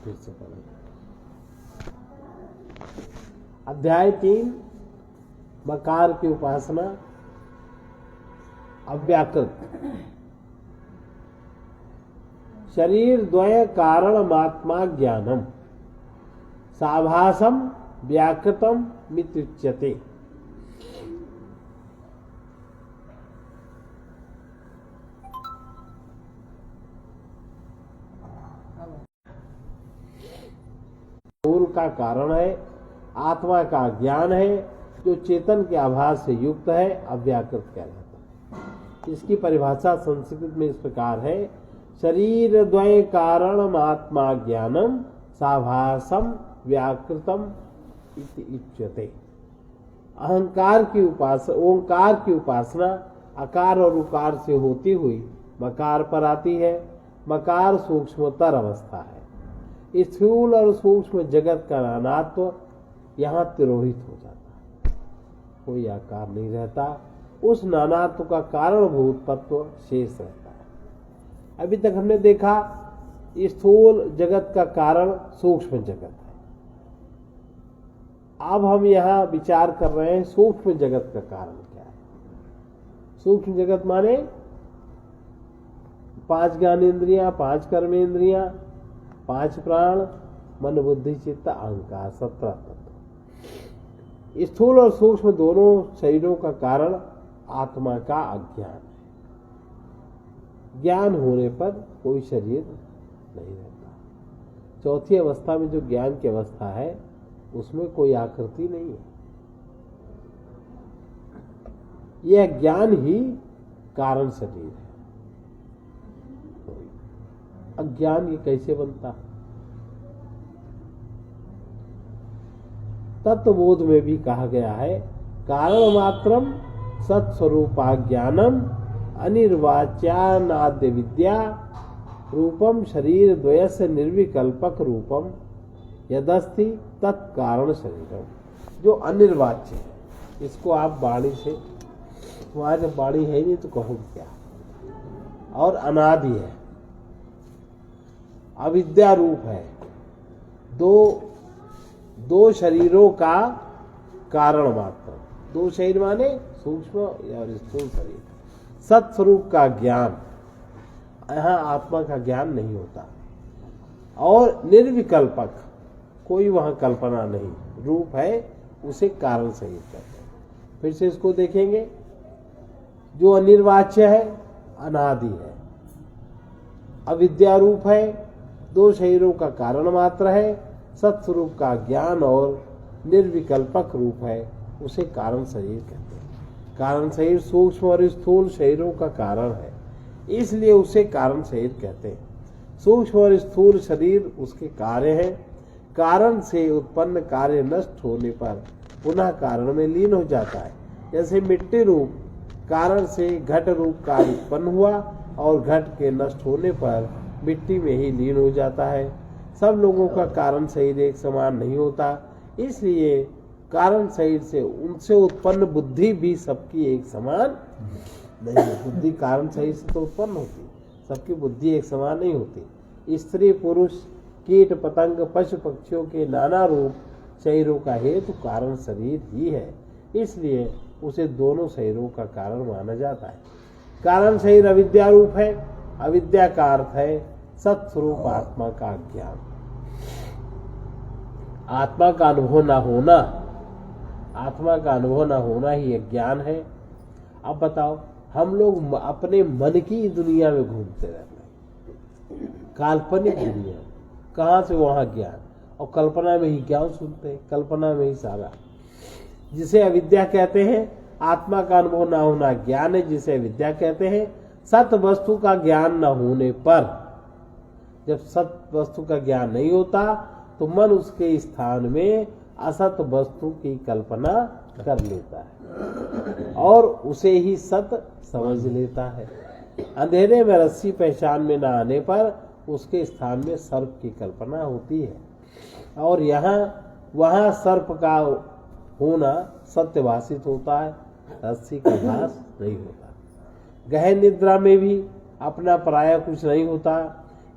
फिर से पढ़ें। अध्याय 3 मकार की उपासना अव्याकृत। शरीर द्वय कारणमात्मा ज्ञानम साभासम व्याकृतम मित्युच्यते। स्थूल का कारण है, आत्मा का ज्ञान है, जो चेतन के आभास से युक्त है, अव्याकृत कहलाता है। इसकी परिभाषा संस्कृत में इस प्रकार है, शरीर द्वय कारणम आत्मा ज्ञानम साभासम व्याकृतम इति उच्यते। अहंकार की उपासना, ओंकार की उपासना अकार और उकार से होती हुई मकार पर आती है। मकार सूक्ष्मतर अवस्था है। स्थूल और सूक्ष्म जगत का नानात्व यहाँ तिरोहित हो जाता है, कोई आकार नहीं रहता। उस नानात्व का कारणभूत तत्व शेष रहता है। अभी तक हमने देखा स्थूल जगत का कारण सूक्ष्म जगत है। अब हम यहाँ विचार कर रहे हैं सूक्ष्म जगत का कारण क्या है। सूक्ष्म जगत माने 5 ज्ञानेंद्रियां, 5 कर्मेंद्रियां, 5 प्राण, मन बुद्धि चित्त अहंकार, 17 तत्व। स्थूल और सूक्ष्म दोनों शरीरों का कारण आत्मा का अज्ञान है। ज्ञान होने पर कोई शरीर नहीं रहता। चौथी अवस्था में जो ज्ञान की अवस्था है उसमें कोई आकृति नहीं है। यह ज्ञान ही कारण शरीर है। अज्ञान ये कैसे बनता है? तत्वबोध में भी कहा गया है, कारण मात्रम सत्स्वरूपा ज्ञानम अनिर्वाच्यानाद्य विद्या रूपम शरीर द्वयस्य निर्विकल्पक रूपम यदस्ति तत्कारण शरीरम। जो अनिर्वाच्य है, इसको आप वाणी से, तुम्हारे वाणी है नहीं तो कहो क्या, और अनादि है, अविद्या रूप है। दो शरीरों का कारण मात्र। 2 शरीर माने सूक्ष्म और स्थूल शरीर। सत्स्वरूप का ज्ञान, यहाँ आत्मा का ज्ञान नहीं होता। और निर्विकल्पक, कोई वहां कल्पना नहीं, रूप है, उसे कारण शरीर कहते हैं। फिर से इसको देखेंगे, जो अनिर्वाच्य है, अनादि है, अविद्या रूप है, 2 शरीरों का कारण मात्र है, सत्स्वरूप का ज्ञान और निर्विकल्पक रूप है, उसे कारण शरीर कहते हैं। कारण शरीर सूक्ष्म और स्थूल शरीरों का कारण है, इसलिए उसे कारण शरीर कहते हैं। सूक्ष्म और स्थूल शरीर उसके कार्य हैं। कारण से उत्पन्न कार्य नष्ट होने पर पुनः कारण में लीन हो जाता है। जैसे मिट्टी रूप कारण से घट रूप कार्य उत्पन्न हुआ और घट के नष्ट होने पर मिट्टी में ही लीन हो जाता है। सब लोगों का कारण शरीर एक समान नहीं होता, इसलिए कारण शरीर से उनसे उत्पन्न बुद्धि भी सबकी एक समान नहीं है। बुद्धि कारण शरीर से तो उत्पन्न होती, सबकी बुद्धि एक समान नहीं होती। स्त्री पुरुष कीट पतंग पशु पक्षियों के नाना रूप शरीरों का हेतु कारण शरीर ही है, इसलिए उसे दोनों शरीरों का कारण माना जाता है। कारण शरीर अविद्या रूप है। अविद्या का अर्थ है सत्स्वरूप आत्मा का ज्ञान। आत्मा का अनुभव न होना, आत्मा का अनुभव न होना ही ज्ञान है। अब बताओ, हम लोग अपने मन की दुनिया में घूमते रहते हैं, काल्पनिक दुनिया, कहाँ से वहां ज्ञान, और कल्पना में ही ज्ञान सुनते हैं, कल्पना में ही सारा। जिसे अविद्या कहते हैं, आत्मा का अनुभव न होना ज्ञान है, जिसे अविद्या कहते हैं। सत वस्तु का ज्ञान न होने पर, जब सत वस्तु का ज्ञान नहीं होता तो मन उसके स्थान में असत वस्तु की कल्पना कर लेता है और उसे ही सत समझ लेता है। अंधेरे में रस्सी पहचान में न आने पर उसके स्थान में सर्प की कल्पना होती है, और वहां सर्प का होना सत्यभाषित होता है, रस्सी का भास नहीं होता। गहन निद्रा में भी अपना पराया कुछ नहीं होता,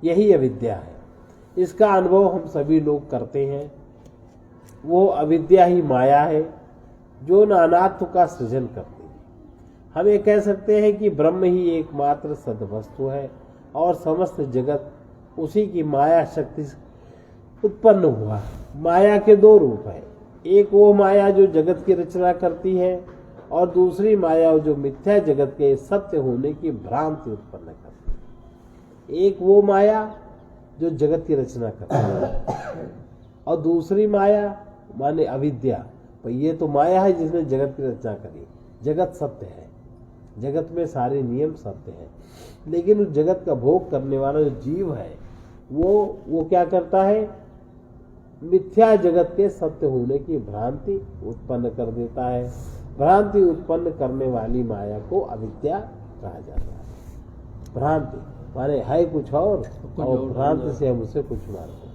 यही अविद्या है। इसका अनुभव हम सभी लोग करते हैं। वो अविद्या ही माया है जो नानात्व का सृजन करती है। हम ये कह सकते हैं कि ब्रह्म ही एकमात्र सद्वस्तु है और समस्त जगत उसी की माया शक्ति से उत्पन्न हुआ। माया के दो रूप है, एक वो माया जो जगत की रचना करती है और दूसरी माया जो मिथ्या जगत के सत्य होने की भ्रांति उत्पन्न करती है। एक वो माया जो जगत की रचना करती है और दूसरी माया माने अविद्या। पर ये तो माया है जिसने जगत की रचना करी। जगत सत्य है, जगत में सारे नियम सत्य हैं, लेकिन उस जगत का भोग करने वाला जो जीव है वो क्या करता है, मिथ्या जगत के सत्य होने की भ्रांति उत्पन्न कर देता है। भ्रांति उत्पन्न करने वाली माया को अविद्या कहा जाता है। भ्रांति माने है कुछ और भ्रांति से हम उसे कुछ मानते हैं।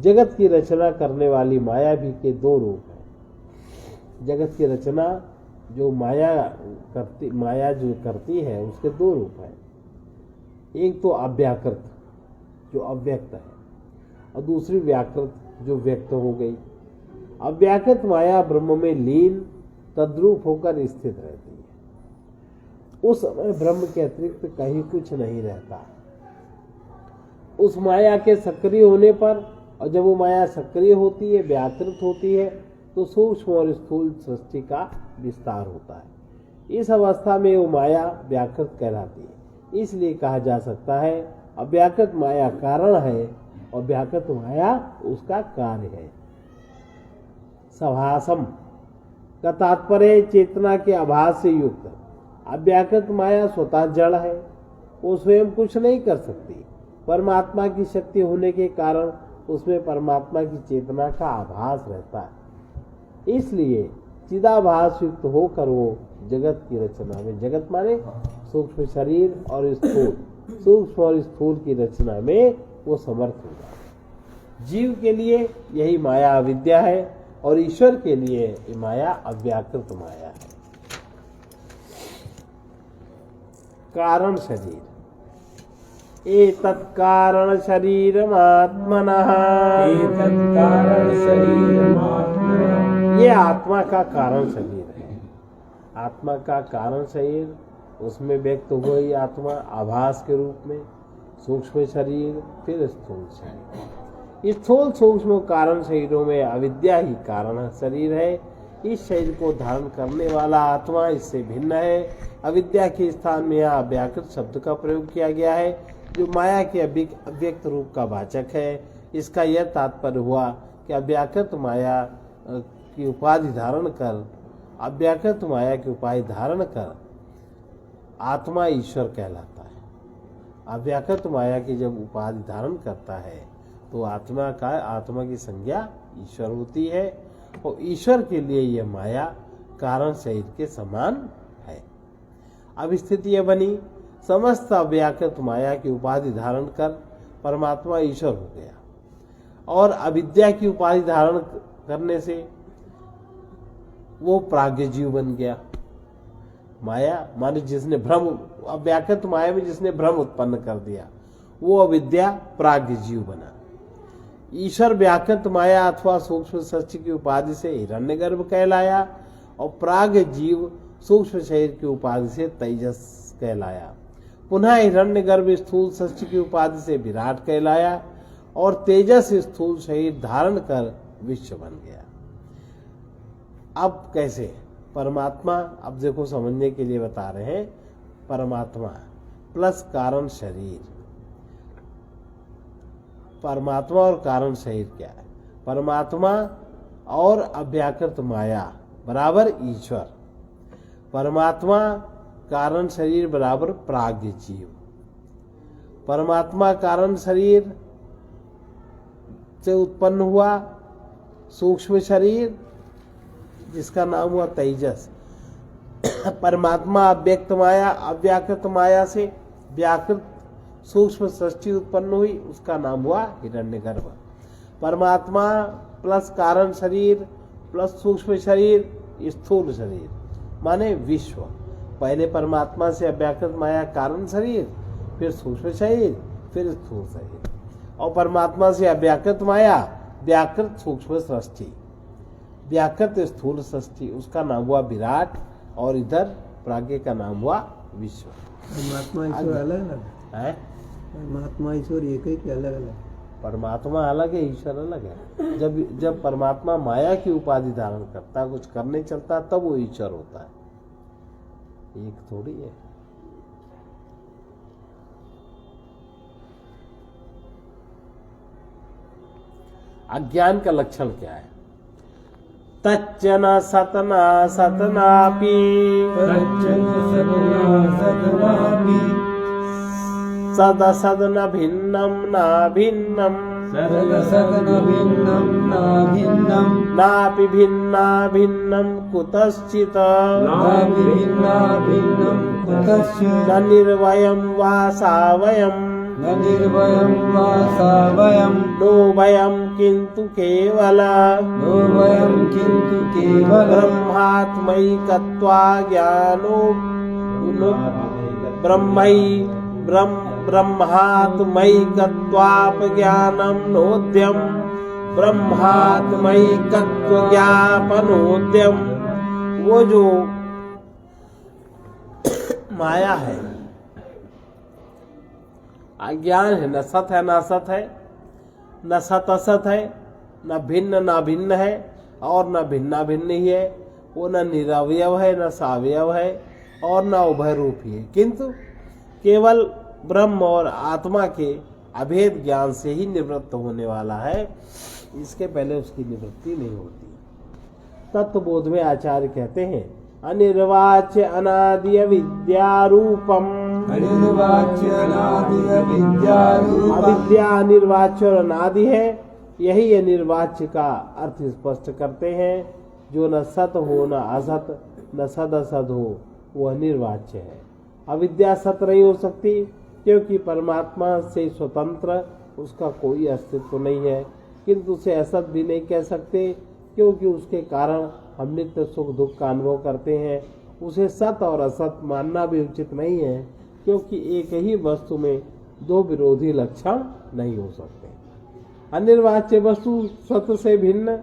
जगत की रचना करने वाली माया भी के दो रूप हैं। जगत की रचना जो माया जो करती है उसके दो रूप हैं। एक तो अव्याकृत जो अव्यक्त है और दूसरी व्याकृत जो व्यक्त हो गई। अव्याकृत माया ब्रह्म में लीन तद्रूप होकर स्थित रहती है। उस समय ब्रह्म के अतिरिक्त कहीं कुछ नहीं रहता। उस माया के सक्रिय होने पर, और जब वो माया सक्रिय होती है, व्याकृत होती है, तो सूक्ष्म और स्थूल सृष्टि का विस्तार होता है। इस अवस्था में वो माया व्याकृत कहलाती है। इसलिए कहा जा सकता है अव्याकृत माया कारण है और व्याकृत माया उसका कार्य है। सभासम का तात्पर्य चेतना के आभास से युक्त। अव्याकृत माया स्वतः जड़ है, वो स्वयं कुछ नहीं कर सकती। परमात्मा की शक्ति होने के कारण उसमें परमात्मा की चेतना का आभास रहता है। इसलिए चिदाभास युक्त होकर वो जगत की रचना में, जगत माने सूक्ष्म शरीर और स्थूल, सूक्ष्म और स्थूल की रचना में वो समर्थ होगा। जीव के लिए यही माया अविद्या है और ईश्वर के लिए ये माया अव्याकृत माया है। कारण शरीर एतत्कारण शरीरमात्मनः, ये आत्मा का कारण शरीर है। आत्मा का कारण शरीर, उसमें व्यक्त हुई आत्मा आभास के रूप में, सूक्ष्म शरीर, फिर स्थूल शरीर। स्थूल सूक्ष्म कारण शरीरों में अविद्या ही कारण शरीर है। इस शरीर को धारण करने वाला आत्मा इससे भिन्न है। अविद्या के स्थान में यहाँ अव्याकृत शब्द का प्रयोग किया गया है जो माया के अव्यक्त रूप का वाचक है। इसका यह तात्पर्य हुआ कि अव्याकृत माया की उपाधि धारण कर, अव्याकृत माया की उपाधि धारण कर आत्मा ईश्वर कहलाता है। अव्याकृत माया की जब उपाधि धारण करता है तो आत्मा की संज्ञा ईश्वर होती है और ईश्वर के लिए यह माया कारण शरीर के समान है। अब स्थिति यह बनी, समस्त अव्याकृत माया की उपाधि धारण कर परमात्मा ईश्वर हो गया और अविद्या की उपाधि धारण करने से वो प्राज्ञ जीव बन गया। माया माने जिसने भ्रम, अव्याकृत माया में जिसने भ्रम उत्पन्न कर दिया वो अविद्या प्राज्ञ जीव बना। ईश्वर व्याकृत माया अथवा सूक्ष्म सृष्टि की उपाधि से हिरण्यगर्भ कहलाया और प्राज्ञ जीव सूक्ष्म शरीर की उपाधि से तेजस कहलाया। पुनः हिरण्यगर्भ स्थूल सृष्टि की उपाधि से विराट कहलाया और तेजस स्थूल शरीर धारण कर विश्व बन गया। अब कैसे परमात्मा, अब देखो समझने के लिए बता रहे हैं, परमात्मा प्लस कारण शरीर। परमात्मा और कारण शरीर क्या है? परमात्मा और अव्याकृत माया बराबर ईश्वर, परमात्मा कारण शरीर बराबर प्राज्ञ जीव। परमात्मा कारण शरीर से उत्पन्न हुआ सूक्ष्म शरीर जिसका नाम हुआ तेजस। परमात्मा अव्यक्त माया, अव्याकृत माया से व्याकृत सूक्ष्म सृष्टि उत्पन्न हुई, उसका नाम हुआ हिरण्यगर्भ। परमात्मा प्लस कारण शरीर प्लस सूक्ष्म शरीर स्थूल शरीर माने विश्व। पहले परमात्मा से अव्याकृत माया कारण शरीर, फिर सूक्ष्म शरीर, फिर स्थूल शरीर। और परमात्मा से अव्याकृत माया, व्याकृत सूक्ष्म सृष्टि, व्याकृत स्थूल सृष्टि, उसका नाम हुआ विराट, और इधर प्राज्ञ का नाम हुआ विश्व। परमात्मा ईश्वर अलग अलग है? परमात्मा ईश्वर एक ही के अलग अलग? परमात्मा अलग है, ईश्वर अलग है। जब परमात्मा माया की उपाधि धारण करता है, कुछ करने चलता, तब वो ईश्वर होता है, एक थोड़ी है। अज्ञान का लक्षण क्या है? तच्चन सतना सतनापि, सदसद न भिन्नम न भिन्नम, नापि भिन्ना भिन्नम कुतश्चित्, न निर्वयं वा सावयम्, नोभयं किन्तु केवलं, ब्रह्मात्मैकत्वा ज्ञानो ब्रह्मात्मैकत्वापज्ञानं नोद्यम, ब्रह्मात्मैकत्वज्ञापनोद्यम। वो जो माया है, अज्ञान है, न सत है न असत है, न सत असत है, न भिन्न न भिन्न है, और न भिन्ना भिन्न ही है। वो न निरवयव है, न सावयव है, और न उभय रूप ही है, किंतु केवल ब्रह्म और आत्मा के अभेद ज्ञान से ही निवृत्त होने वाला है, इसके पहले उसकी निवृत्ति नहीं होती। तत्वबोध में आचार्य कहते हैं, अनिर्वाच्य अनादि अविद्यारूपम, अविद्या अनिर्वाच्य और अनादि है, यही अनिर्वाच्य का अर्थ स्पष्ट करते हैं। जो न सत हो न असत, न सद असद हो, वो अनिर्वाच्य है। अविद्या सत नहीं हो सकती, क्योंकि परमात्मा से स्वतंत्र उसका कोई अस्तित्व नहीं है, किंतु उसे असत भी नहीं कह सकते, क्योंकि उसके कारण हम नित्य सुख दुख का अनुभव करते हैं। उसे सत और असत मानना भी उचित नहीं है, क्योंकि एक ही वस्तु में दो विरोधी लक्षण नहीं हो सकते। अनिर्वाच्य वस्तु सत से भिन्न,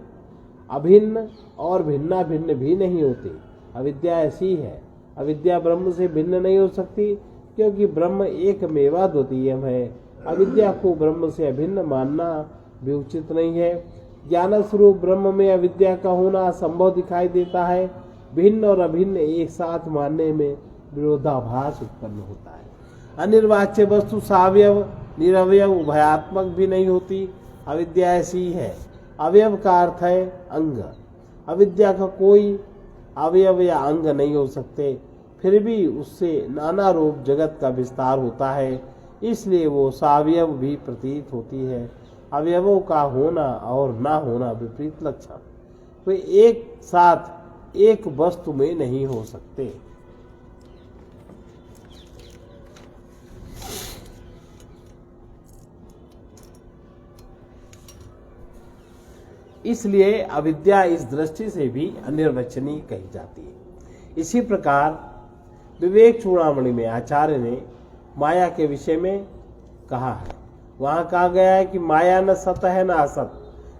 अभिन्न और भिन्ना भिन्न भी नहीं होती। अविद्या ऐसी है। अविद्या ब्रह्म से भिन्न नहीं हो सकती, क्योंकि ब्रह्म एक मेवा द्वितीय है। अविद्या को ब्रह्म से अभिन्न मानना भी उचित नहीं है। ज्ञान स्वरूप ब्रह्म में अविद्या का होना असंभव दिखाई देता है। भिन्न और अभिन्न एक साथ मानने में विरोधाभास उत्पन्न होता है। अनिर्वाच्य वस्तु सावयव निरवयव उभयात्मक भी नहीं होती। अविद्या ऐसी है। अवयव का अर्थ है अंग। अविद्या का कोई अवयव या अंग नहीं हो सकते, फिर भी उससे नाना रूप जगत का विस्तार होता है, इसलिए वो सावयव भी प्रतीत होती है। अवयवों का होना और ना होना विपरीत लक्षण, वे एक साथ एक वस्तु में नहीं हो सकते। इसलिए अविद्या इस दृष्टि से भी अनिर्वचनीय कही जाती है। इसी प्रकार विवेक चूड़ामणि में आचार्य ने माया के विषय में कहा है। वहां कहा गया है कि माया न सत है न असत,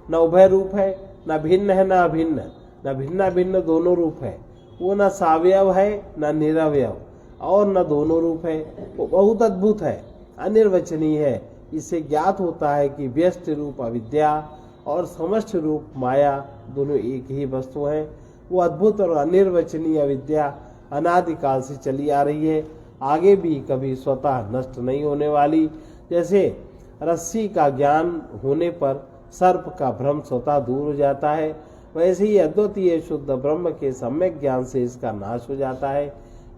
न उभय रूप है, न भिन्न है न अभिन्न, न भिन्ना भिन्न दोनों रूप है। वो न सावयव है न निरवयव और न दोनों रूप है। वो बहुत अद्भुत है, अनिर्वचनीय है। इससे ज्ञात होता है कि व्यष्टि रूप अविद्या और समष्टि रूप माया दोनों एक ही वस्तु हैं। वो अद्भुत और अनिर्वचनीय अविद्या अनादिकाल से चली आ रही है, आगे भी कभी स्वतः नष्ट नहीं होने वाली। जैसे रस्सी का ज्ञान होने पर सर्प का भ्रम स्वतः दूर हो जाता है, वैसे ही अद्वितीय शुद्ध ब्रह्म के सम्यक ज्ञान से इसका नाश हो जाता है।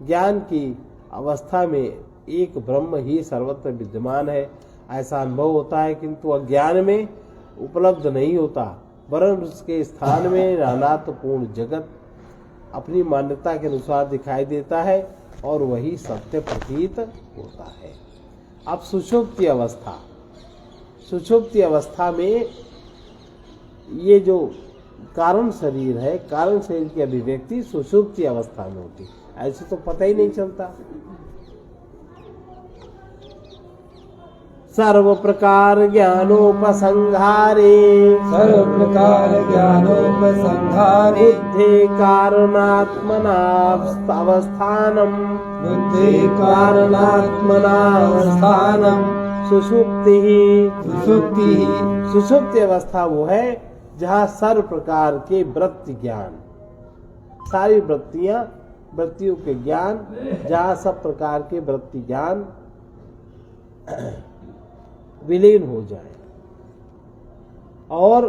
ज्ञान की अवस्था में एक ब्रह्म ही सर्वत्र विद्यमान है ऐसा अनुभव होता है, किंतु अज्ञान में उपलब्ध नहीं होता, वरन उसके स्थान में नानात्वपूर्ण जगत अपनी मान्यता के अनुसार दिखाई देता है और वही सत्य प्रतीत होता है। अब सुषुप्ति अवस्था, सुषुप्ति अवस्था में ये जो कारण शरीर है, कारण शरीर की अभिव्यक्ति सुषुप्ति अवस्था में होती, ऐसे तो पता ही नहीं चलता। सर्व प्रकार ज्ञानोपसंहारे सर्व प्रकार ज्ञानोपसंहारे बुद्धि कारणात्मना अवस्थानम बुद्धि कारणात्मना अवस्थानम सुषुप्ति सुषुप्ति सुषुप्ति अवस्था वो है जहाँ सर्व प्रकार के वृत्ति ज्ञान, सारी वृत्तियों के ज्ञान, जहाँ सब प्रकार के वृत्ति ज्ञान विलीन हो जाए और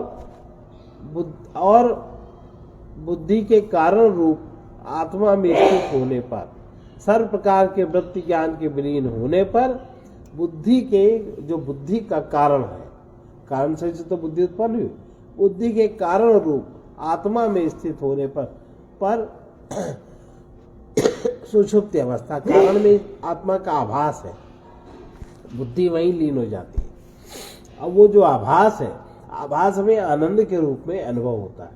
बुद्धि के कारण रूप आत्मा में स्थित होने पर, सर्व प्रकार के वृत्ति ज्ञान के विलीन होने पर बुद्धि के जो बुद्धि का कारण है, कारण से तो बुद्धि उत्पन्न हुई, बुद्धि के कारण रूप आत्मा में स्थित होने पर सुषुप्ति अवस्था, कारण में आत्मा का आभास है, बुद्धि वहीं लीन हो जाती है। अब वो जो आभास है, आभास में आनंद के रूप में अनुभव होता है,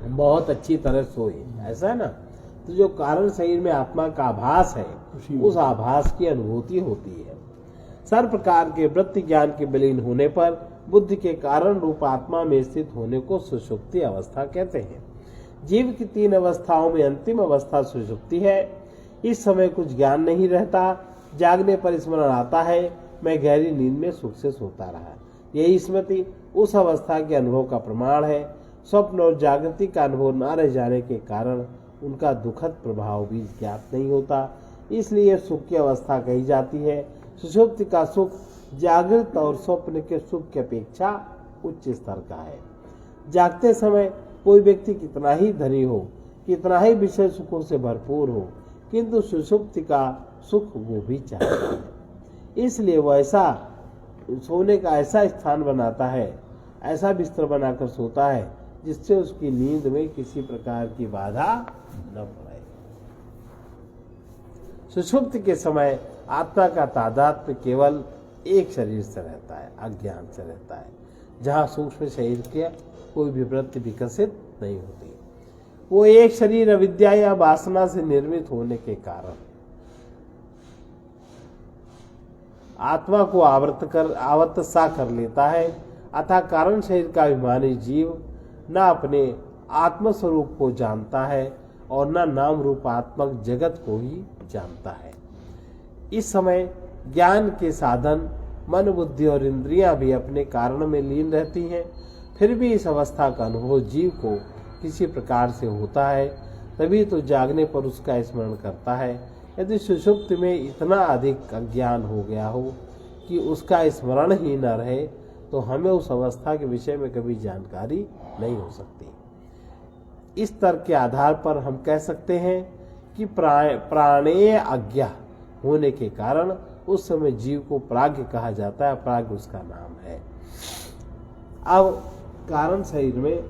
बहुत अच्छी तरह सोए, ऐसा है ना। तो जो कारण शरीर में आत्मा का आभास है, उस आभास की अनुभूति होती है। सर्व प्रकार के वृत्ति ज्ञान के विलीन होने पर बुद्धि के कारण रूप आत्मा में स्थित होने को सुषुप्ति अवस्था कहते हैं। जीव की 3 अवस्थाओं में अंतिम अवस्था सुषुप्ति है। इस समय कुछ ज्ञान नहीं रहता, जागने पर स्मरण आता है मैं गहरी नींद में सुख से सोता रहा। यही स्मृति उस अवस्था के अनुभव का प्रमाण है। स्वप्न और जागृति का अनुभव न रह जाने के कारण उनका दुखद प्रभाव भी ज्ञात नहीं होता, इसलिए सुख की अवस्था कही जाती है। सुषुप्ति का सुख जागृत और स्वप्न के सुख की अपेक्षा उच्च स्तर का है। जागते समय कोई व्यक्ति कितना ही धनी हो, कितना ही विषय सुखों से भरपूर हो, किंतु सुषुप्ति का सुख वो भी चाहता है, इसलिए वह ऐसा सोने का ऐसा स्थान बनाता है, ऐसा बिस्तर बनाकर सोता है जिससे उसकी नींद में किसी प्रकार की बाधा न पड़े। सुषुप्ति के समय आत्मा का तादात्म्य केवल एक शरीर से रहता है, अज्ञान से रहता है, जहाँ सूक्ष्म शरीर के कोई भी वृत्ति विकसित नहीं होती। वो एक शरीर अविद्या या वासना से निर्मित होने के कारण आत्मा को आवृत सा कर लेता है, अतः कारण शरीर का अभिमानी जीव न अपने आत्मस्वरूप को जानता है और न नाम रूपात्मक जगत को ही जानता है। इस समय ज्ञान के साधन मन, बुद्धि और इंद्रियां भी अपने कारण में लीन रहती हैं, फिर भी इस अवस्था का अनुभव जीव को किसी प्रकार से होता है, तभी तो जागने पर उसका स्मरण करता है। यदि सुषुप्ति में इतना अधिक अज्ञान हो गया हो कि उसका स्मरण ही न रहे, तो हमें उस अवस्था के विषय में कभी जानकारी नहीं हो सकती। इस तर्क के आधार पर हम कह सकते हैं कि प्राणेय अज्ञा होने के कारण उस समय जीव को प्राज्ञ कहा जाता है, प्राज्ञ उसका नाम है। अब कारण शरीर में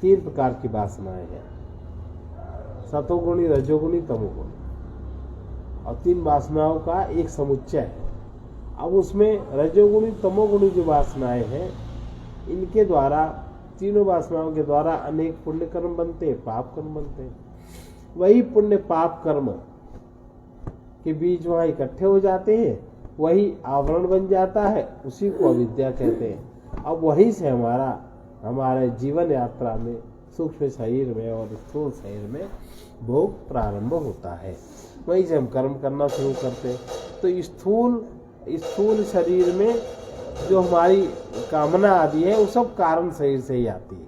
3 प्रकार की वासनाएं हैं, सतोगुणी, रजोगुणी, तमोगुणी, और 3 वासनाओं का एक समुच्चय है। अब उसमें रजोगुणी तमोगुणी जो वासनाएं हैं, इनके द्वारा, तीनों वासनाओं के द्वारा अनेक पुण्य कर्म बनते हैं, पाप कर्म बनते हैं। वही पुण्य पाप कर्म के बीच वहां इकट्ठे हो जाते हैं, वही आवरण बन जाता है, उसी को अविद्या कहते हैं। अब वहीं से हमारे जीवन यात्रा में सूक्ष्म शरीर में और स्थूल शरीर में भोग प्रारंभ होता है, वहीं से हम कर्म करना शुरू करते हैं। तो स्थूल शरीर में जो हमारी कामना आदि है, वो सब कारण शरीर से ही आती है।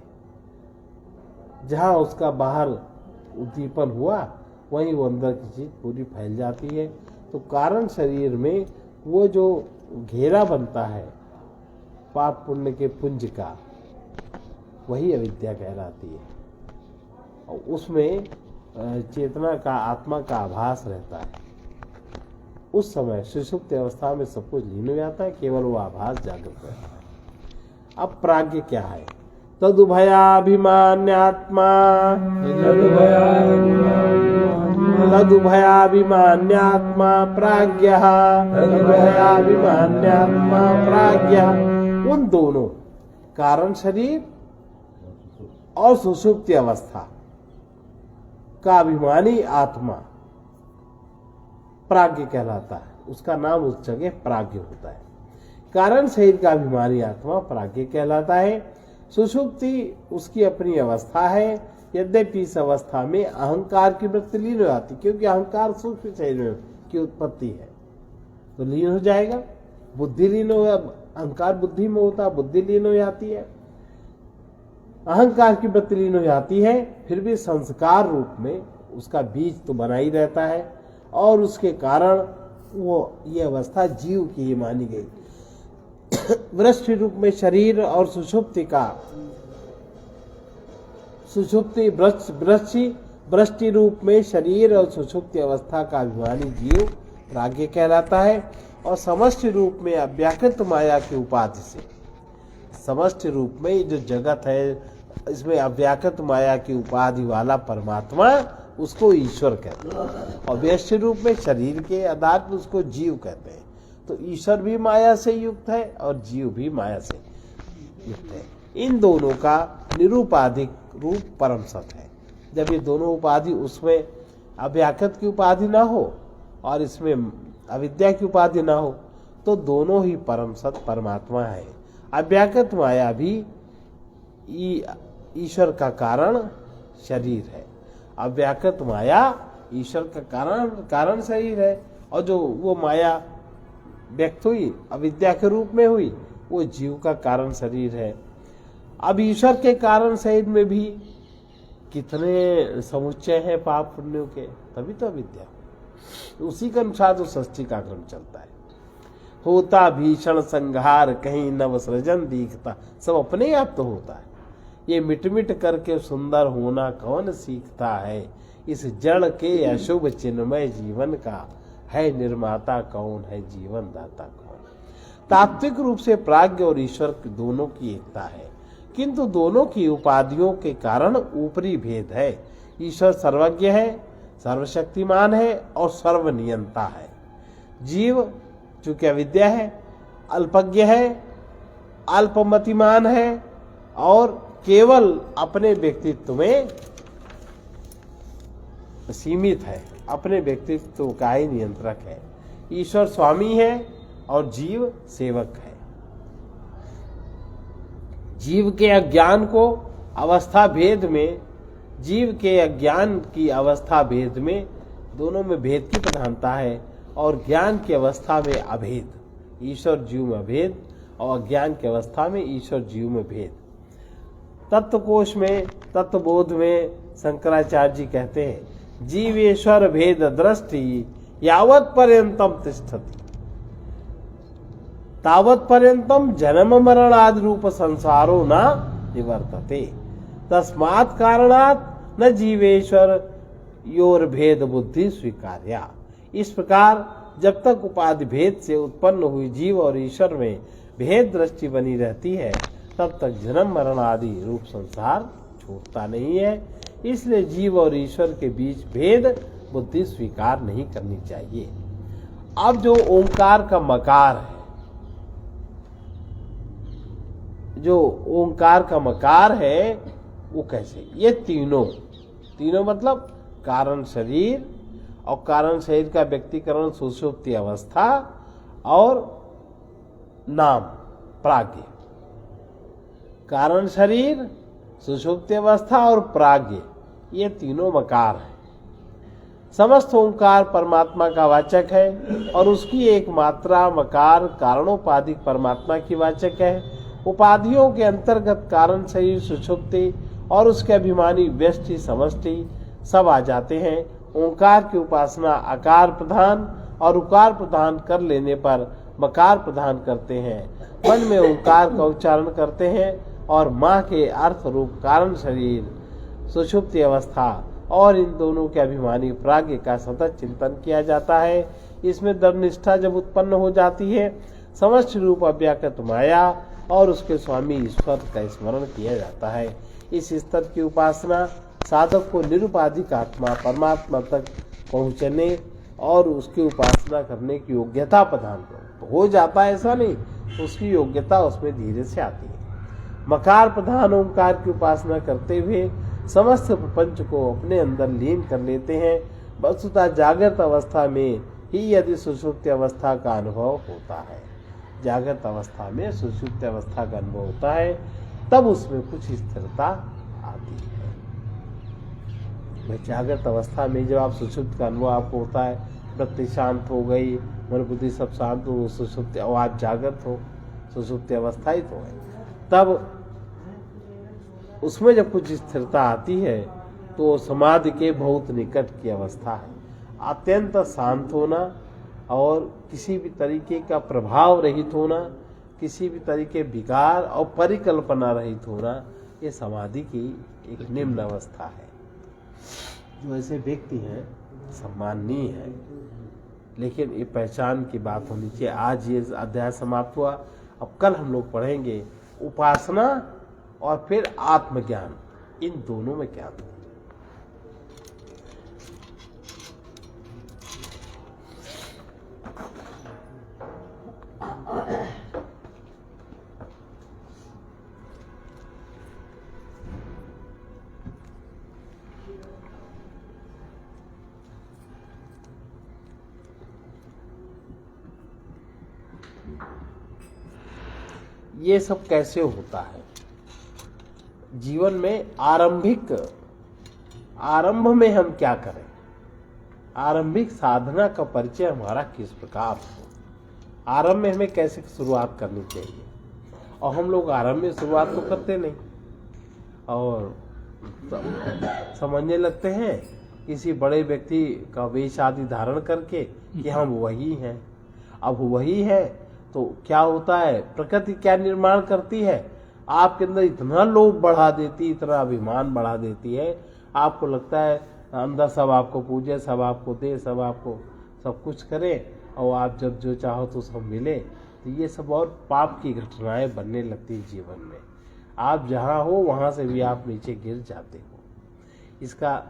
जहाँ उसका बाहर उद्दीपन हुआ, वहीं वो अंदर की चीज पूरी फैल जाती है। तो कारण शरीर में वो जो घेरा बनता है पाप पुण्य के पुंज का, वही अविद्या कहलाती है। और उसमें चेतना का, आत्मा का आभास रहता है। उस समय सुषुप्त अवस्था में सब कुछ लीन हो जाता है, केवल वो आभास जागृत रहता है। अब प्राज्ञ क्या है? तदुभयाभिमान्यात्मा प्राज्ञः, तदुभयाभिमान्यात्मा प्राज्ञः। उन दोनों कारण शरीर और सुषुप्ति अवस्था का अभिमानी आत्मा प्राज्ञ कहलाता है। उसका नाम उस जगह प्राज्ञ होता है। कारण शरीर का अभिमानी आत्मा प्राज्ञ कहलाता है। सुषुप्ति उसकी अपनी अवस्था है, यद्यपि इस अवस्था में अहंकार की वृत्ति लीन हो जाती, क्योंकि अहंकार सूक्ष्म शरीर की उत्पत्ति है तो लीन हो जाएगा। बुद्धि लीन हो, अहंकार बुद्धि में होता, बुद्धि लीन हो जाती है, अहंकार की वृत्ति लीन हो जाती है। फिर भी संस्कार रूप में उसका बीज तो बना ही रहता है और उसके कारण वो ये अवस्था जीव की ही मानी गई। वृष्टि रूप में शरीर और सुषुप्ति का वृष्टि रूप में शरीर और सुषुप्ति अवस्था का अभिमानी जीव प्राज्ञ कहलाता है। और समष्टि रूप में अव्याकृत माया की उपाधि से, समष्टि रूप में जो जगत है इसमें अव्याकृत माया की उपाधि वाला परमात्मा उसको ईश्वर कहते हैं, और व्यष्टि रूप में शरीर के आधार पर उसको जीव कहते हैं। तो ईश्वर भी माया से युक्त है और जीव भी माया से युक्त है। इन दोनों का निरूपाधिक रूप परम सत है। जब ये दोनों उपाधि, उसमें अव्याकृत की उपाधि ना हो और इसमें अविद्या की उपाधि ना हो, तो दोनों ही परम सत परमात्मा है। अव्याकृत माया भी ईश्वर का कारण शरीर है, अव्याकृत माया ईश्वर का कारण शरीर है, और जो वो माया व्यक्त हुई अविद्या के रूप में हुई वो जीव का कारण शरीर है। अब ईश्वर के कारण शरीर में भी कितने समुच्चय हैं पाप पुण्यों के, तभी तो अविद्या, उसी के अनुसार तो सृष्टि का क्रम चलता है। होता भीषण संहार कहीं नव सृजन दिखता, सब अपने आप तो होता है। ये मिट मिट करके सुंदर होना कौन सीखता है, इस जड़ के अशुभ चिन्मय जीवन का है निर्माता कौन, है जीवन दाता कौन। तात्विक रूप से प्राज्ञ और ईश्वर दोनों की एकता है, किंतु दोनों की उपाधियों के कारण ऊपरी भेद है। ईश्वर सर्वज्ञ है, सर्वशक्तिमान है और सर्वनियंता है। जीव चूंकि अविद्या है, अल्पज्ञ है, अल्पमतिमान है और केवल अपने व्यक्तित्व में सीमित है, अपने व्यक्तित्व का ही नियंत्रक है। ईश्वर स्वामी है और जीव सेवक है। जीव के अज्ञान को अवस्था भेद में, जीव के अज्ञान की अवस्था भेद में, दोनों में भेद की प्रधानता है, और ज्ञान की अवस्था में अभेद, ईश्वर जीव में अभेद और अज्ञान की अवस्था में ईश्वर जीव में भेद। तत्वकोश में, तत्वबोध में शंकराचार्य जी कहते हैं, जीवेश्वर भेद दृष्टि यावत् पर्यंतम तिष्ठति तावत् पर्यंतम जन्म मरण आदि रूप संसारो न निवर्तते, तस्मात् कारणात् न जीवेश्वर योर भेद बुद्धि स्वीकार्या। इस प्रकार जब तक उपाधि भेद से उत्पन्न हुई जीव और ईश्वर में भेद दृष्टि बनी रहती है, तब तक जन्म मरण आदि रूप संसार छूटता नहीं है। इसलिए जीव और ईश्वर के बीच भेद बुद्धि स्वीकार नहीं करनी चाहिए। अब जो ओंकार का मकार है, जो ओंकार का मकार है वो कैसे, ये तीनों मतलब कारण शरीर, और कारण शरीर का व्यक्तिकरण सुषुप्ति अवस्था, और नाम प्राज्ञ। कारण शरीर, सुषुप्ति अवस्था और प्राज्ञ, ये तीनों मकार हैं। समस्त ओंकार परमात्मा का वाचक है और उसकी एक मात्रा मकार कारणोपाधिक परमात्मा की वाचक है। उपाधियों के अंतर्गत कारण शरीर, सुषुप्ति और उसके अभिमानी व्यष्टि समष्टि सब आ जाते हैं। ओंकार की उपासना आकार प्रधान और उकार प्रधान कर लेने पर मकार प्रधान करते हैं। मन में ओंकार का उच्चारण करते हैं और माँ के अर्थ रूप कारण शरीर, सुषुप्ति अवस्था और इन दोनों के अभिमानी प्राज्ञ का सतत चिंतन किया जाता है। इसमें धर्मनिष्ठा जब उत्पन्न हो जाती है, समष्टि रूप अव्याकृत माया और उसके स्वामी ईश्वर का स्मरण किया जाता है। इस स्तर की उपासना साधक को निरुपाधिक आत्मा परमात्मा तक पहुँचने और उसकी उपासना करने की योग्यता प्रदान हो जाता है, ऐसा नहीं, उसकी योग्यता उसमें धीरे से आती है। मकार प्रधान ओंकार की उपासना करते हुए समस्त प्रपंच को अपने अंदर लीन कर लेते हैं। वस्तुतः जागृत अवस्था में ही यदि सुषुप्ति अवस्था का अनुभव होता है, जागृत अवस्था में सुषुप्ति अवस्था का अनुभव होता है, तब उसमें कुछ स्थिरता आती है। जागृत अवस्था में जब आप सुषुप्ति का अनुभव आपको होता है, वृत्ति शांत हो गई, मन बुद्धि सब शांत हो, सुषुप्ति और आप जागृत हो, सुषुप्ति अवस्था ही तो है, तब उसमें जब कुछ स्थिरता आती है तो समाधि के बहुत निकट की अवस्था है। अत्यंत शांत होना और किसी भी तरीके का प्रभाव रहित होना, किसी भी तरीके विकार और परिकल्पना रहित होना, ये समाधि की एक निम्न अवस्था है। जो ऐसे व्यक्ति हैं सम्माननीय है, लेकिन ये पहचान की बात होनी चाहिए। आज ये अध्याय समाप्त हुआ, अब कल हम लोग पढ़ेंगे उपासना और फिर आत्मज्ञान, इन दोनों में क्या अंतर है। ये सब कैसे होता है जीवन में? आरंभ में हम क्या करें, आरंभिक साधना का परिचय हमारा किस प्रकार हो, आरंभ में हमें कैसे शुरुआत करनी चाहिए। और हम लोग आरंभ में शुरुआत तो करते नहीं और समझने लगते हैं किसी बड़े व्यक्ति का वेश आदि धारण करके कि हम वही हैं। अब वही है तो क्या होता है, प्रकृति क्या निर्माण करती है, आपके अंदर इतना लोभ बढ़ा देती, इतना अभिमान बढ़ा देती है, आपको लगता है अंदर सब आपको पूजे, सब आपको दे, सब आपको सब कुछ करे, और आप जब जो चाहो तो सब मिले। तो ये सब और पाप की घटनाएं बनने लगती है जीवन में। आप जहाँ हो वहाँ से भी आप नीचे गिर जाते हो, इसका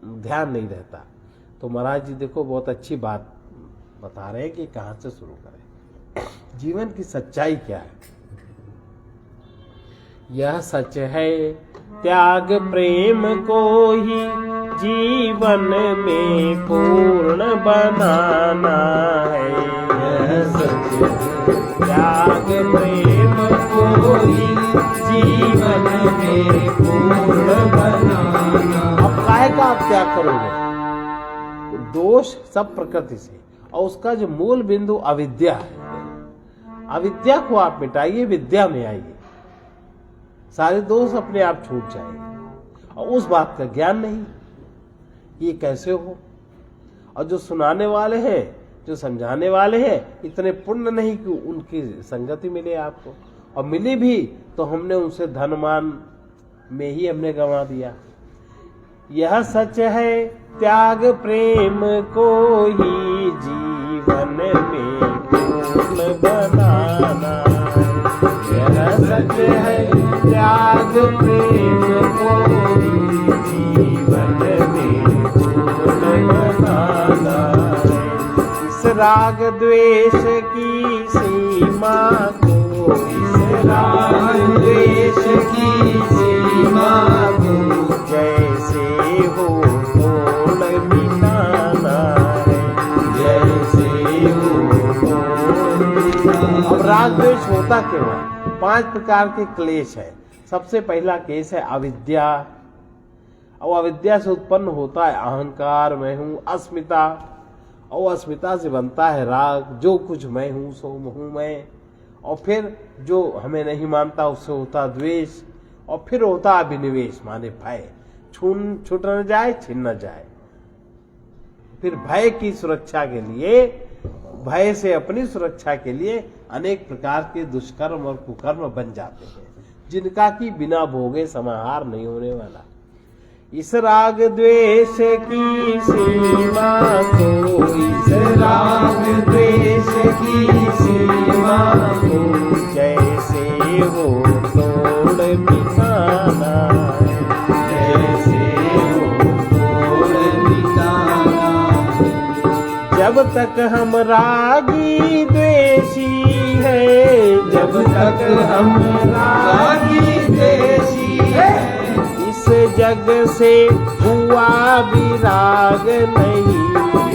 ध्यान नहीं रहता। तो महाराज जी देखो बहुत अच्छी बात बता रहे हैं कि कहाँ से शुरू करें। जीवन की सच्चाई क्या है? यह सच है त्याग प्रेम को ही जीवन में पूर्ण बनाना है। यह सच है त्याग प्रेम को ही जीवन में पूर्ण बनाना। अब काहे का आप त्याग करोगे? दोष सब प्रकृति से, और उसका जो मूल बिंदु अविद्या है, अविद्या को आप मिटाइए, विद्या में आइए, सारे दोष अपने आप छूट जाएंगे। और उस बात का ज्ञान नहीं, ये कैसे हो? और जो सुनाने वाले हैं, जो समझाने वाले हैं, इतने पुण्य नहीं कि उनकी संगति मिले आपको, और मिली भी तो हमने उनसे धनमान में ही हमने गंवा दिया। यह सच है त्याग प्रेम को ही जीवन में पूर्ण बनाना। यह सच है त्याग प्रेम को ही जीवन में पूर्ण बनाना। इस राग द्वेष की सीमा को, इस राग द्वेष की सीमा को जैसे हो तोड़ मिटाना है, जैसे हो तोड़ मिटाना। अब राग द्वेष होता क्यों है? 5 प्रकार के क्लेश है। सबसे पहला केस है अविद्या, और अविद्या से उत्पन्न होता है अहंकार, मैं हूँ, अस्मिता, और अस्मिता से बनता है राग, जो कुछ मैं हूँ सो हूँ मैं, और फिर जो हमें नहीं मानता उससे होता द्वेष, और फिर होता अभिनिवेश माने भय, छूट न जाए, छिन न जाए। फिर भय की सुरक्षा के लिए, भय से अपनी सुरक्षा के लिए अनेक प्रकार के दुष्कर्म और कुकर्म बन जाते हैं, जिनका कि बिना भोगे समाहार नहीं होने वाला। इस राग द्वेष की सीमा को, इस राग द्वेष की सीमा को जैसे हो तोड़ मिटाना, जैसे हो तोड़ मिटाना। जब तक हम रागी द्वेषी है, जब तक हम रागी द्वेषी है, इस जग से हुआ विराग नहीं,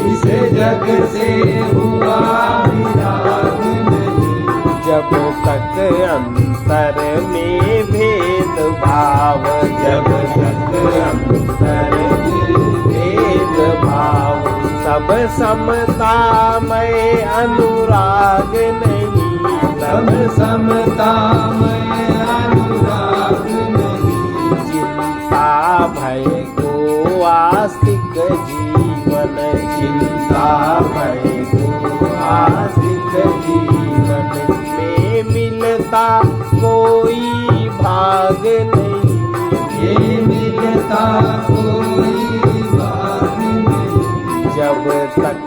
इस जग से हुआ विराग नहीं। जब तक अंतर में भेद भाव, जब तक अंतर में भेद भाव, तब समता में अनुराग नहीं, तब समता में अनुराग नहीं। चिंता भय को आस्तिक जीवन, चिंता भय को आस्तिक जीवन में मिलता कोई भाग नहीं, ये मिलता कोई भाग नहीं। जब तक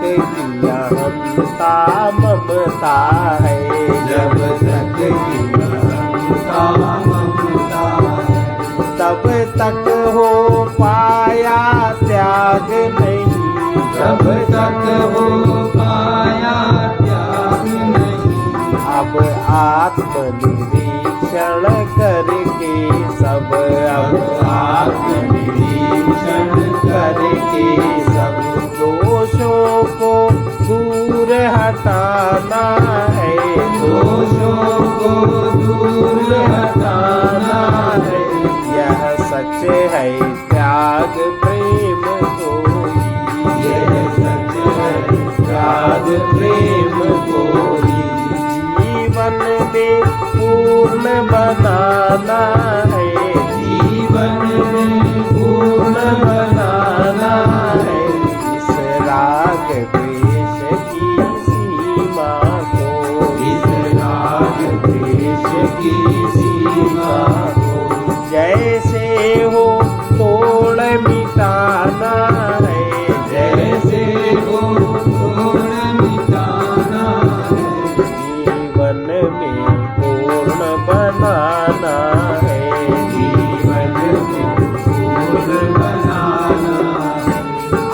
ज्ञानता ममता है, जब तक ज्ञानता ममता है, तब तक हो पाया त्याग नहीं, जब तक हो पाया त्याग नहीं। अब आत्मनिरीक्षण करके सब, अब आत्मनिरीक्षण करके सब दोषों को दूर हटाना है, दोषों को दूर हटाना है। यह सच है त्याग प्रेम कोई, यह सच है त्याग प्रेम कोई। जीवन में पूर्ण बनाना है, जीवन में पूर्ण बनाना है। इस राग द्वेष की सीमा को, इस राग द्वेष की सीमा को जैसे हो तोड़ मिटाना है, जैसे हो तोड़ मिटाना है। जीवन में पूर्ण बनाना है, जीवन में पूर्ण बनाना है।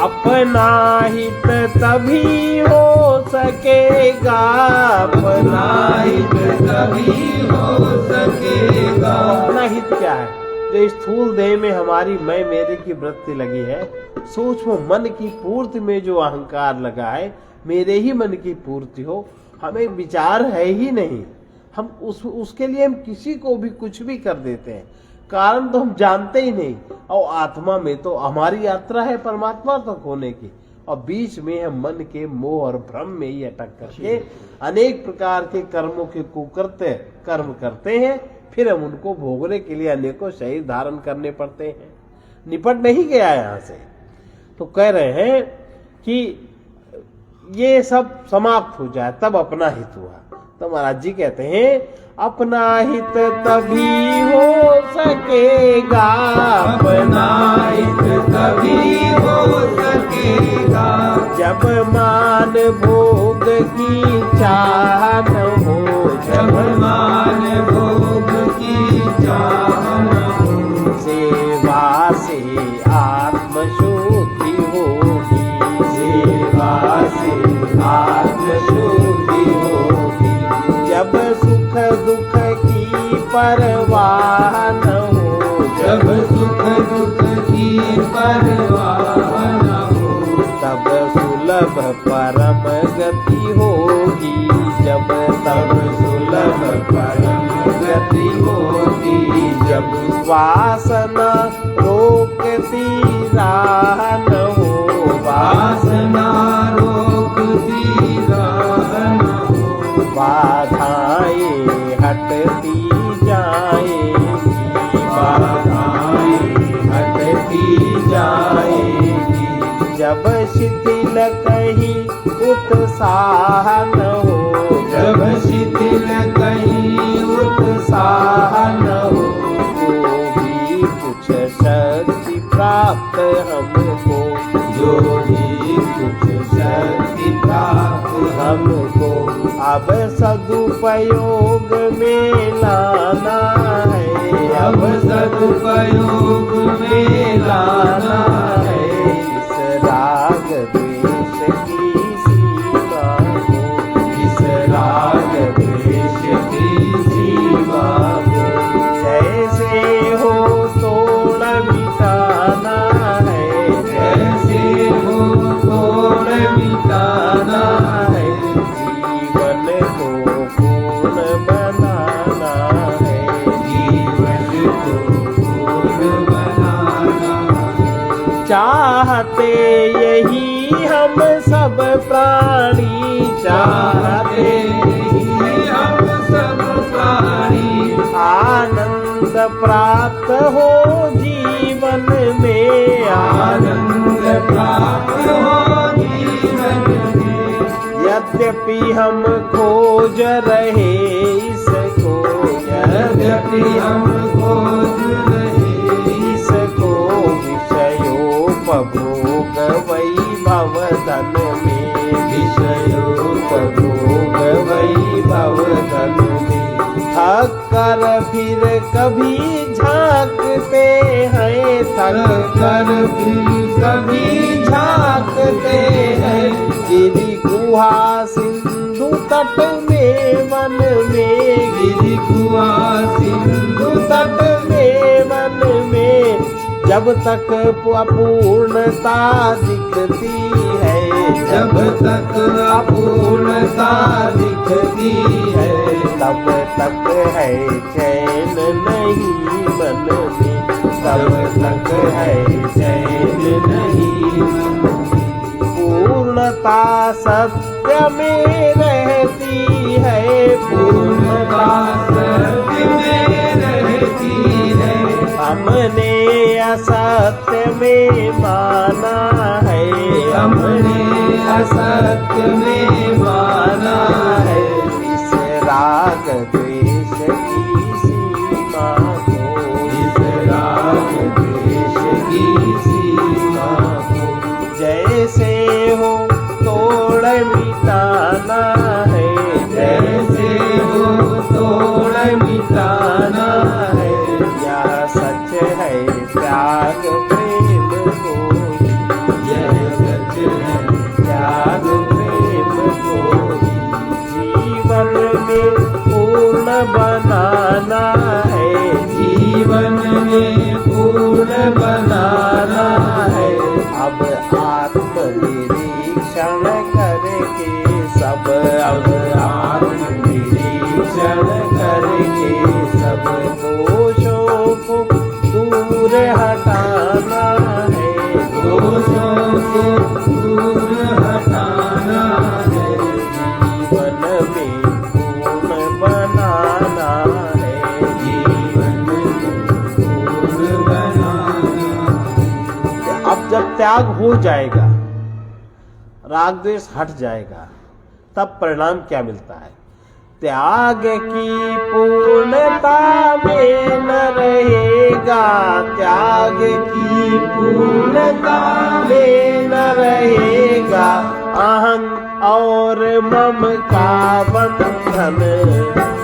अपना हित तभी हो सकेगा, अपना हित तभी हो सकेगा। अपना हित क्या है? जो स्थूल देह में हमारी मैं मेरे की वृत्ति लगी है, सूक्ष्म मन की पूर्ति में जो अहंकार लगा है, मेरे ही मन की पूर्ति हो, हमें विचार है ही नहीं। हम उसके लिए हम किसी को भी कुछ भी कर देते हैं, कारण तो हम जानते ही नहीं। और आत्मा में तो हमारी यात्रा है परमात्मा तक होने की, और बीच में हम मन के मोह और भ्रम में ही अटक करके अनेक प्रकार के कर्मों के कुकृत्य कर्म करते हैं। फिर हम उनको भोगने के लिए अनेकों शरीर धारण करने पड़ते हैं। निपट नहीं गया यहाँ से। तो कह रहे हैं कि ये सब समाप्त हो जाए तब अपना हित हुआ। तो महाराज जी कहते हैं अपना हित तभी हो सकेगा, अपना हित तभी हो सकेगा, जब मान भोग की चाह न हो, जब मान भोग की चाह न हो। सेवा से आत्मशुद्धि होगी, सेवा से आत्मशुद्धि होगी, जब सुख दुख की परवाह न हो, जब सुख दुख की परवाह न हो। तब सुलभ परम गति होगी, जब तब सुलभ परम गति होगी, जब वासना रोकती राह न हो, वासना रोकती राह न हो। बाधाएं हटती जाएगी, बाधाएं हटती जाएगी, जब शिथिल कहीं उत्साह न हो, जब शिथिल कहीं उत्साह न हो। तो भी कुछ शक्ति प्राप्त हमको, जो भी कुछ शक्ति प्राप्त हमको, अब सदुपयोग में लाना है, अब सदुपयोग में लाना है। इस राग द्वेष की सीमा को, इस राग द्वेष की सीमा को, जैसे हो तोड़ मिटाना है, जैसे हो तोड़ मिटाना प्राप्त हो जीवन में, आनंद प्राप्त हो जीवन में। यद्यपि हम खोज रहे इसको, यद्यपि हम खोज रहे इसको विषयोपभोग वैभव धन में, विषयोपभोग वैभव धन में। थक कर फिर कभी झांकते हैं, थक कर फिर कभी झांकते हैं। गिरि गुहा सिंधु तट में वन में, गिरि गुहा सिंधु तट में वन में, जब तक अपूर्णता दिखती है, जब तक अपूर्णता दिखती है, तब तक है चैन नहीं मन में, तब तक है चैन नहीं मन में। पूर्णता सत्य में रहती है, पूर्णता सत्य में रहती है। हमने असत्य में माना है, हमने असत्य में माना है। इस राग द्वेष की सीमा को, इस राग द्वेष की सीमा को जैसे हो तोड़ मिटाना है, जैसे हो तोड़ मिटाना है। यह सच है त्याग प्रेम को, यह सच है त्याग प्रेम को जीवन में पूर्ण बनाना है, जीवन में पूर्ण बनाना है। अब आत्मनिरीक्षण करके सब, अब आत्मनिरीक्षण करके सब दोषों को दूर हटाना है, दोषों को दूर हटाना है। जीवन में पूर्ण बनाना है, जीवन में पूर्ण बनाना है। अब जब त्याग हो जाएगा, राग द्वेष हट जाएगा, तब परिणाम क्या मिलता है? त्याग की पूर्णता में न रहेगा, त्याग की पूर्णता में न रहेगा अहं और मम का बंधन,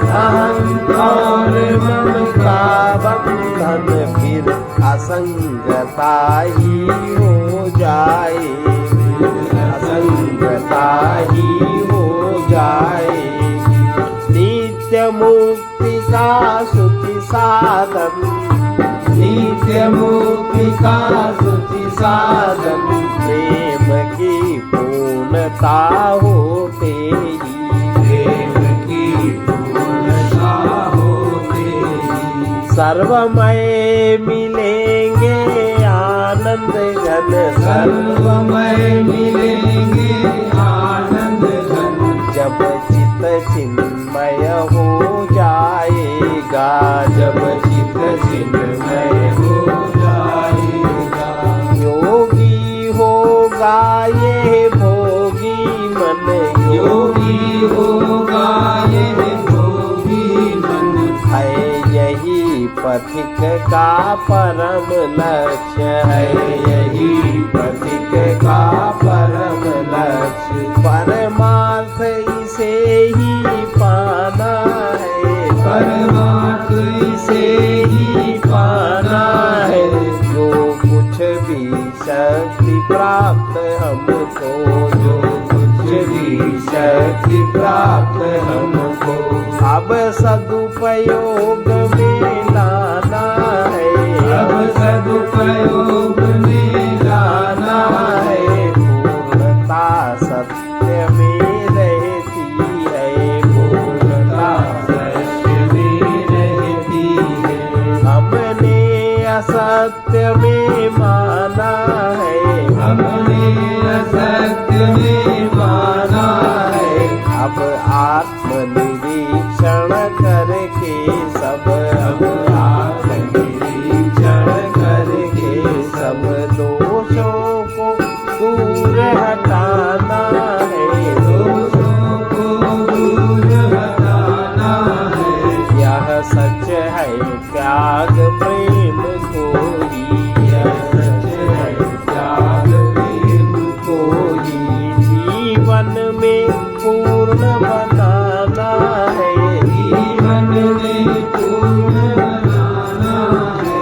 अहं और मम का बंधन, फिर असंगता ही हो जाएगी, असंगता ही हो जाएगी। नित्य मुक्ति का सुखी साधन, नित्य मुक्ति का सुखी साधन, प्रेम की पूर्णता होते ही, प्रेम की पूर्णता होते ही। सर्वमय मिलेंगे आनंद घन, सर्वमय मिलेंगे आनंद घन, जब चित चिन्मय हो जाएगा, जब चित चिन्मय हो जाएगा। योगी होगा ये भोगी मन, योगी होगा ये भोगी मन, है यही पथिक का परम लक्ष्य, है यही पथिक का परम लक्ष्य। परमार्थ इसे ही पाना है, परमार्थ इसे ही पाना है। जो कुछ भी शक्ति प्राप्त हमको, जो कुछ भी शक्ति प्राप्त हमको, अब सदुपयोग में लाना है, अब सदुपयोग में लाना है। पूर्णता सत्य में रहती है, पूर्णता सत्य में रहती है। हमने असत्य में माना है, हमने असत्य में माना है। अब आत्मनिरीक्षण करके सब, अब आत्मनिरीक्षण सच है त्याग प्रेम को ही, सच है त्याग प्रेम को ही, जीवन में पूर्ण बनाना है, जीवन में पूर्ण बनाना है,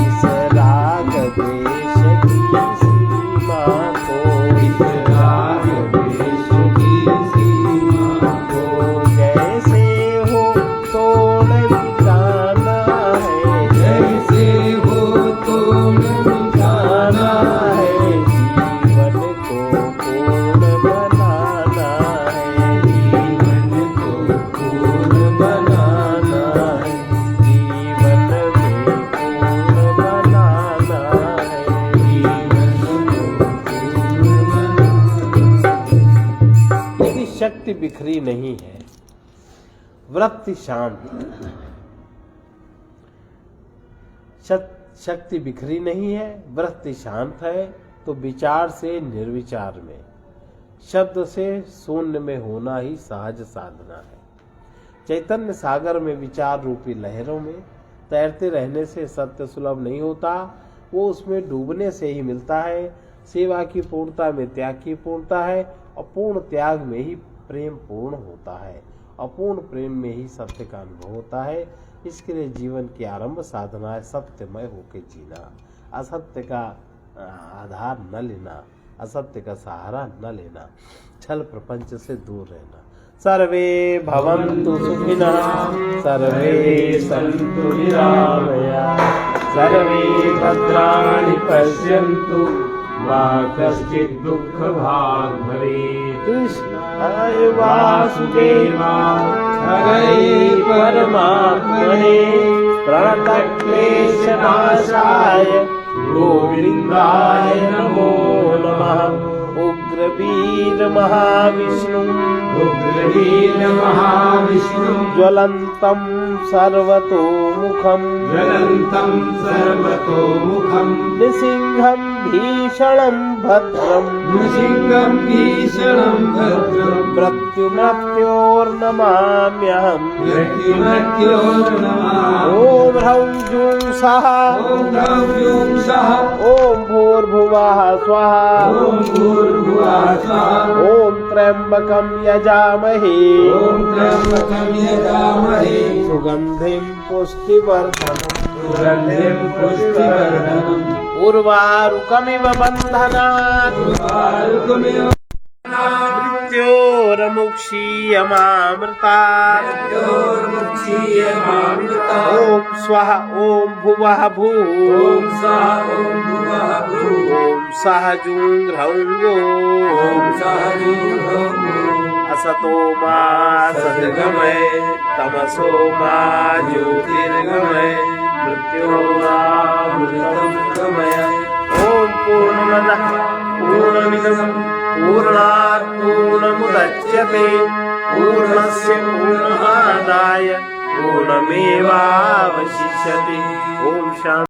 इस राग द्वेष की सीमा को, इस राग द्वेष की सीमा को, जैसे हो तोड़ मिटाना है, जैसे हो तोड़ मिटाना है, जीवन को पूर्ण बनाना है, जीवन को पूर्ण बनाना है, जीवन में पूर्ण बनाना है। जीवन को पूर्ण बनाना है। यदि शक्ति बिखरी नहीं है, वृत्ति शांत, शक्ति बिखरी नहीं है, वृत्ति शांत है, तो विचार से निर्विचार में, शब्द से शून्य में होना ही सहज साधना है। चैतन्य सागर में विचार रूपी लहरों में तैरते रहने से सत्य सुलभ नहीं होता, वो उसमें डूबने से ही मिलता है। सेवा की पूर्णता में त्याग की पूर्णता है, और पूर्ण त्याग में ही प्रेम पूर्ण होता है, अपूर्ण प्रेम में ही सत्य का अनुभव होता है। इसके लिए जीवन की आरंभ साधना है सत्यमय होकर जीना, असत्य का आधार न लेना, असत्य का सहारा न लेना, छल प्रपंच से दूर रहना। सर्वे भवन्तु सुखिनः, सर्वे सन्तु निरामया, सर्वे भद्राणि पश्यन्तु, मा कश्चित् दुःखभाग् भवेत्। कृष्णाय वासुदेवाय हरये परमात्मने प्रणतक्लेशनाशाय गोविन्दाय नमो नमः। उग्रवीर महाविष्णु उग्रवीर महाविष्णु ज्वलन्तं सर्वतोमुखं ज्वलन्तं सर्वतोमुखं नृसिंहं भीषणं भद्रं नृसिंहं भीषणं भद्रं मृत्युमृत्योर्नमाम्यहम्। मृत्युमृत्योर्नमामि। ॐ ह्रौं जूं सः ॐ ह्रौं जूं सः ॐ भूर्भुवः स्वः ॐ भूर्भुवः स्वः ॐ त्र्यम्बकं यजामहे ॐ त्र्यम्बकं यजामहे सुगन्धिं पुष्टिवर्धनम् सुगन्धिं पुष्टिवर्धनम् उर्वारुकमिव बन्धनात् उर्वारुकमिव मृत्योर्मुक्षीयमामृतात्। मृत्योर्मुक्षीयमामृता। ॐ स्वः ॐ भुवः भूः ॐ सः ॐ भुवः भूः ॐ सः जूं ह्रौं ॐ सः जूं ह्रौं असतो मा सद्गमय तमसो मा ज्योतिर्गमय मृत्योर्मामृतं गमय। ॐ पूर्णमदः पूर्णमिदं पूर्णात् पूर्णमुदच्यते पूर्णस्य पूर्णमादाय पूर्णमेवावशिष्यते। ॐ शान्ति।